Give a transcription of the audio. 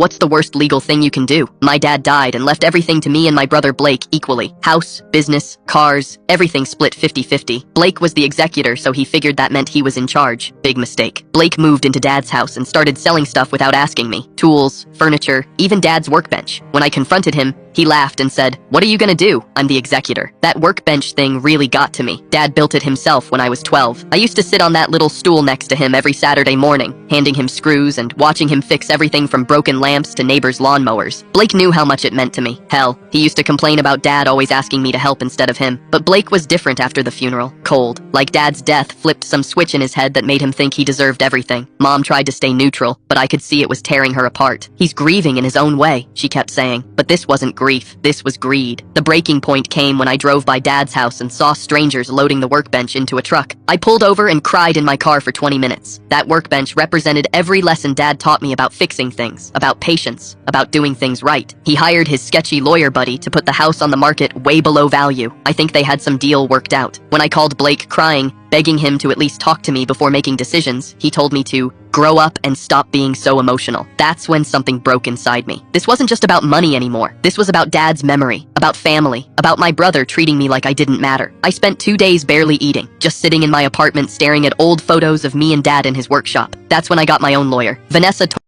What's the worst legal thing you can do? My dad died and left everything to me and my brother Blake equally. House, business, cars, everything split 50-50. Blake was the executor, so he figured that meant he was in charge. Big mistake. Blake moved into Dad's house and started selling stuff without asking me. Tools, furniture, even Dad's workbench. When I confronted him, he laughed and said, "What are you gonna do? I'm the executor." That workbench thing really got to me. Dad built it himself when I was 12. I used to sit on that little stool next to him every Saturday morning, handing him screws and watching him fix everything from broken lamps to neighbors' lawnmowers. Blake knew how much it meant to me. Hell, he used to complain about Dad always asking me to help instead of him. But Blake was different after the funeral. Cold. Like Dad's death flipped some switch in his head that made him think he deserved everything. Mom tried to stay neutral, but I could see it was tearing her apart. "He's grieving in his own way," she kept saying. But this wasn't grief. This was greed. The breaking point came when I drove by Dad's house and saw strangers loading the workbench into a truck. I pulled over and cried in my car for 20 minutes. That workbench represented every lesson Dad taught me about fixing things, about patience, about doing things right. He hired his sketchy lawyer buddy to put the house on the market way below value. I think they had some deal worked out. When I called Blake crying, begging him to at least talk to me before making decisions, he told me to grow up and stop being so emotional. That's when something broke inside me. This wasn't just about money anymore. This was about Dad's memory, about family, about my brother treating me like I didn't matter. I spent 2 days barely eating, just sitting in my apartment staring at old photos of me and Dad in his workshop. That's when I got my own lawyer. Vanessa